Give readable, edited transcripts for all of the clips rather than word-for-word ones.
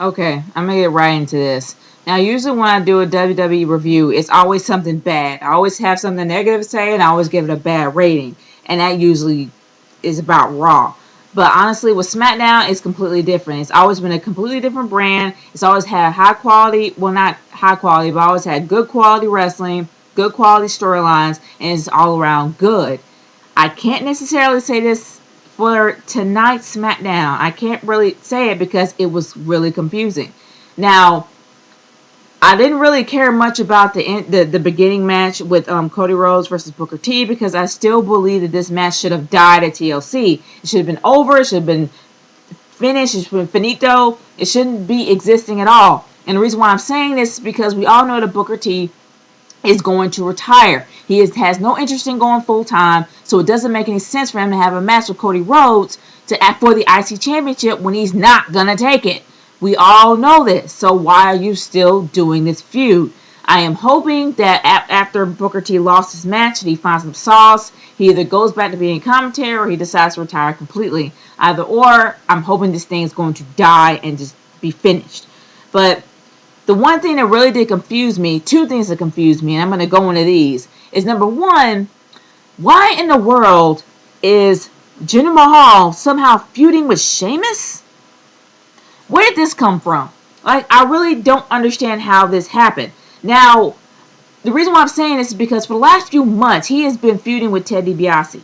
Okay, I'm gonna get right into this. Now, usually when I do a WWE review, it's always something bad. I always have something negative to say, and I always give it a bad rating. And that usually is about Raw. But honestly, with SmackDown, it's completely different. It's always been a completely different brand. It's always had high quality, well, not high quality, but always had good quality wrestling, good quality storylines, and it's all around good. I can't necessarily say this for tonight's SmackDown. I can't really say it because it was really confusing. Now, I didn't really care much about the beginning match with Cody Rhodes versus Booker T because I still believe that this match should have died at TLC. It should have been over. It should have been finished. It should have been finito. It shouldn't be existing at all. And the reason why I'm saying this is because we all know that Booker T is going to retire. Has no interest in going full time, so it doesn't make any sense for him to have a match with Cody Rhodes to act for the IC Championship when he's not gonna take it. We all know this, so why are you still doing this feud? I am hoping that after Booker T lost his match, he finds some sauce. He either goes back to being commentator or he decides to retire completely. Either or, I'm hoping this thing is going to die and just be finished. But the one thing that really did confuse me, two things that confused me, and I'm going to go into these, is number one, why in the world is Jinder Mahal somehow feuding with Sheamus? Where did this come from? Like, I really don't understand how this happened. Now, the reason why I'm saying this is because for the last few months, he has been feuding with Ted DiBiase.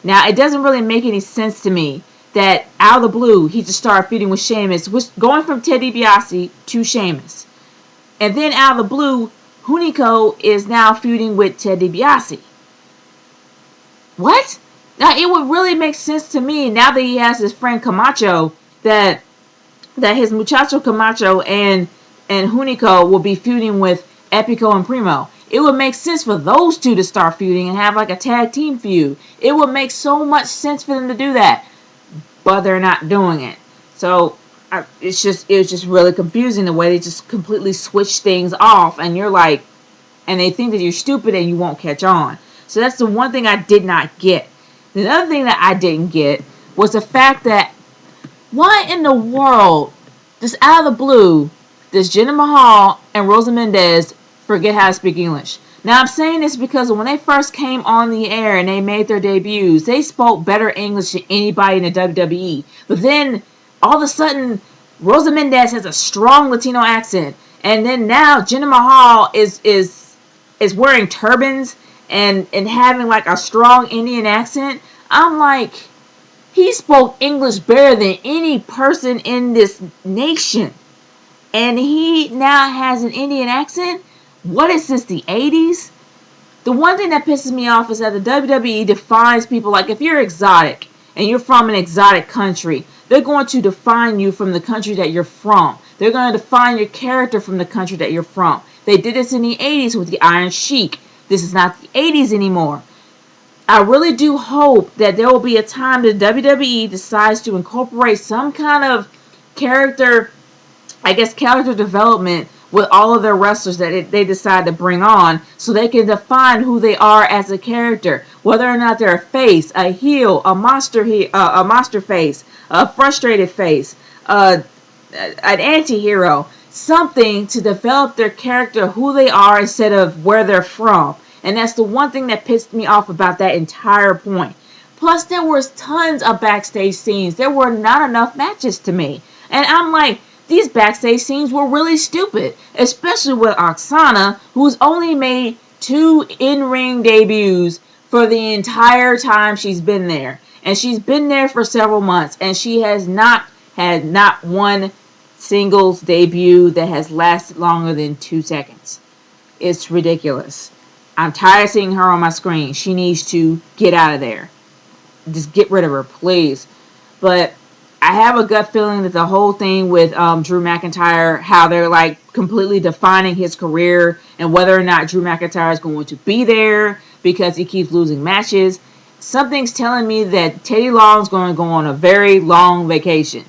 Now, it doesn't really make any sense to me that out of the blue, he just started feuding with Sheamus, going from Ted DiBiase to Sheamus. And then out of the blue, Hunico is now feuding with Ted DiBiase. What? Now, it would really make sense to me now that he has his friend Camacho that his muchacho Camacho and Hunico will be feuding with Epico and Primo. It would make sense for those two to start feuding and have like a tag team feud. It would make so much sense for them to do that, but they're not doing it. So it was just really confusing the way they just completely switch things off, and you're like, and they think that you're stupid and you won't catch on. So that's the one thing I did not get. The other thing that I didn't get was the fact that why in the world, just out of the blue, does Jinder Mahal and Rosa Mendez forget how to speak English? Now I'm saying this because when they first came on the air and they made their debuts, they spoke better English than anybody in the WWE. But then all of a sudden, Rosa Mendez has a strong Latino accent, and then now Jinder Mahal is wearing turbans and having like a strong Indian accent. I'm like, he spoke English better than any person in this nation, and he now has an Indian accent. What is this, the 80s? The one thing that pisses me off is that the WWE defines people, like if you're exotic and you're from an exotic country, they're going to define you from the country that you're from. They're going to define your character from the country that you're from. They did this in the 80s with the Iron Sheik. This is not the 80s anymore. I really do hope that there will be a time that WWE decides to incorporate some kind of character, character development with all of their wrestlers that they decide to bring on, so they can define who they are as a character, whether or not they're a face, a heel, a monster face, a frustrated face, an anti-hero, something to develop their character, who they are, instead of where they're from. And that's the one thing that pissed me off about that entire point. Plus, there was tons of backstage scenes. There were not enough matches to me. And I'm like, these backstage scenes were really stupid. Especially with Oksana, who's only made 2 in-ring debuts for the entire time she's been there. And she's been there for several months. And she has not had not one singles debut that has lasted longer than 2 seconds. It's ridiculous. I'm tired of seeing her on my screen. She needs to get out of there. Just get rid of her, please. But I have a gut feeling that the whole thing with Drew McIntyre, how they're like completely defining his career and whether or not Drew McIntyre is going to be there because he keeps losing matches. Something's telling me that Teddy Long's going to go on a very long vacation.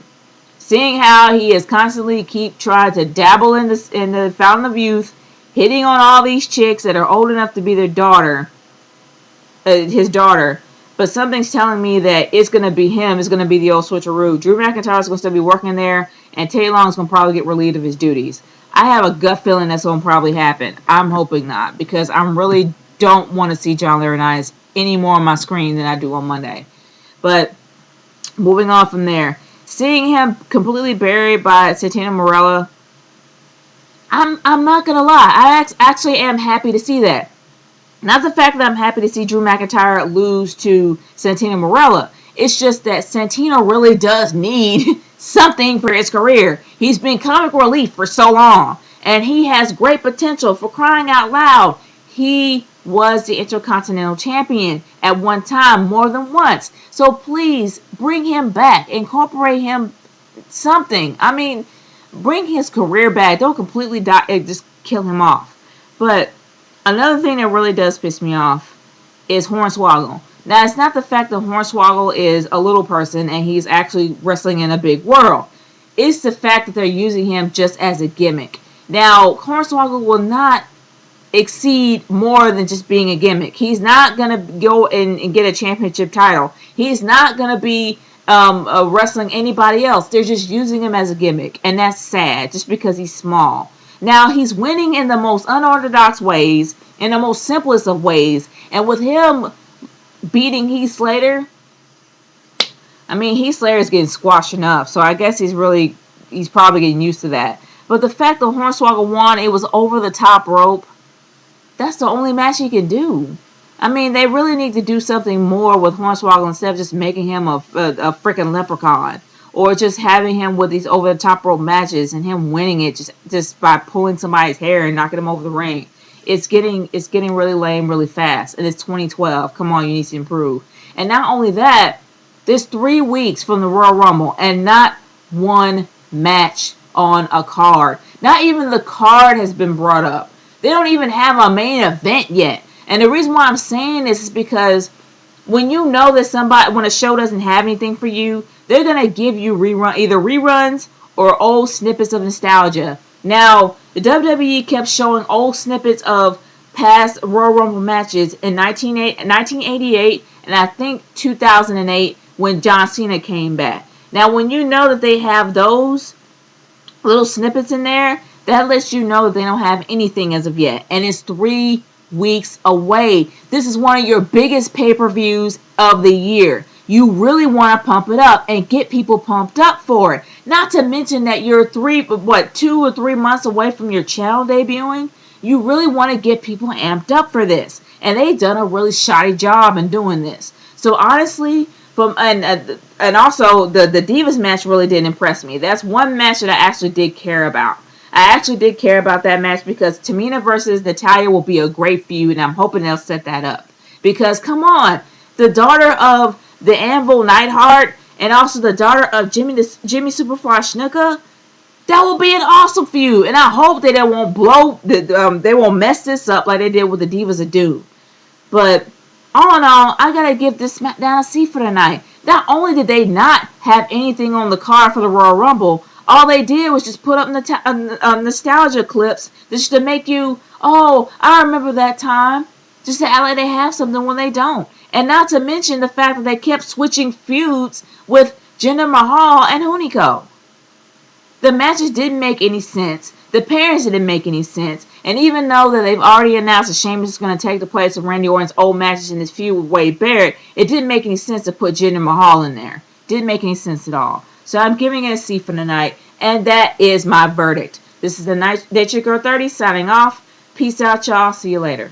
Seeing how he is constantly keep trying to dabble in the fountain of youth, hitting on all these chicks that are old enough to be their daughter, his daughter, but something's telling me that it's going to be him. It's going to be the old switcheroo. Drew McIntyre is going to still be working there, and Teddy Long's going to probably get relieved of his duties. I have a gut feeling that's going to probably happen. I'm hoping not, because I really don't want to see John Laurinaitis any more on my screen than I do on Monday. But moving on from there, seeing him completely buried by Santino Marella, I'm not going to lie. I actually am happy to see that. Not the fact that I'm happy to see Drew McIntyre lose to Santino Marella. It's just that Santino really does need something for his career. He's been comic relief for so long, and he has great potential. For crying out loud, he was the Intercontinental Champion at one time, more than once. So please bring him back. Incorporate him something. I mean, bring his career back. Don't completely just kill him off. But another thing that really does piss me off is Hornswoggle. Now, it's not the fact that Hornswoggle is a little person and he's actually wrestling in a big world. It's the fact that they're using him just as a gimmick. Now, Hornswoggle will not exceed more than just being a gimmick. He's not going to go and get a championship title. He's not going to be wrestling anybody else. They're just using him as a gimmick, and that's sad just because he's small. Now, he's winning in the most unorthodox ways, in the most simplest of ways, and with him beating Heath Slater, I mean, Heath Slater is getting squashed enough, so I guess he's probably getting used to that. But the fact that Hornswoggle won, it was over the top rope. That's the only match he can do. I mean, they really need to do something more with Hornswoggle instead of just making him a freaking leprechaun. Or just having him with these over-the-top rope matches and him winning it just by pulling somebody's hair and knocking him over the ring. It's getting really lame really fast. And it's 2012. Come on, you need to improve. And not only that, there's 3 weeks from the Royal Rumble and not one match on a card. Not even the card has been brought up. They don't even have a main event yet. And the reason why I'm saying this is because when you know that when a show doesn't have anything for you, they're going to give you either reruns or old snippets of nostalgia. Now, the WWE kept showing old snippets of past Royal Rumble matches in 1988 and I think 2008 when John Cena came back. Now, when you know that they have those little snippets in there, that lets you know that they don't have anything as of yet. And it's 3 weeks away. This is one of your biggest pay-per-views of the year. You really want to pump it up and get people pumped up for it. Not to mention that you're 2 or 3 months away from your channel debuting. You really want to get people amped up for this. And they've done a really shoddy job in doing this. So honestly, and also the Divas match really didn't impress me. That's one match that I actually did care about. I actually did care about that match because Tamina versus Natalya will be a great feud, and I'm hoping they'll set that up. Because, come on, the daughter of the Anvil Neidhart and also the daughter of Jimmy Superfly Snuka, that will be an awesome feud. And I hope that they won't mess this up like they did with the Divas of Doom. But all in all, I gotta give this Smackdown a C for tonight. Not only did they not have anything on the card for the Royal Rumble, all they did was just put up nostalgia clips just to make you, oh, I remember that time. Just to act like they have something when they don't. And not to mention the fact that they kept switching feuds with Jinder Mahal and Hunico. The matches didn't make any sense. The pairings didn't make any sense. And even though that they've already announced that Sheamus is going to take the place of Randy Orton's old matches in this feud with Wade Barrett, it didn't make any sense to put Jinder Mahal in there. Didn't make any sense at all. So I'm giving it a C for tonight. And that is my verdict. This is the Night Girl 30 signing off. Peace out, y'all. See you later.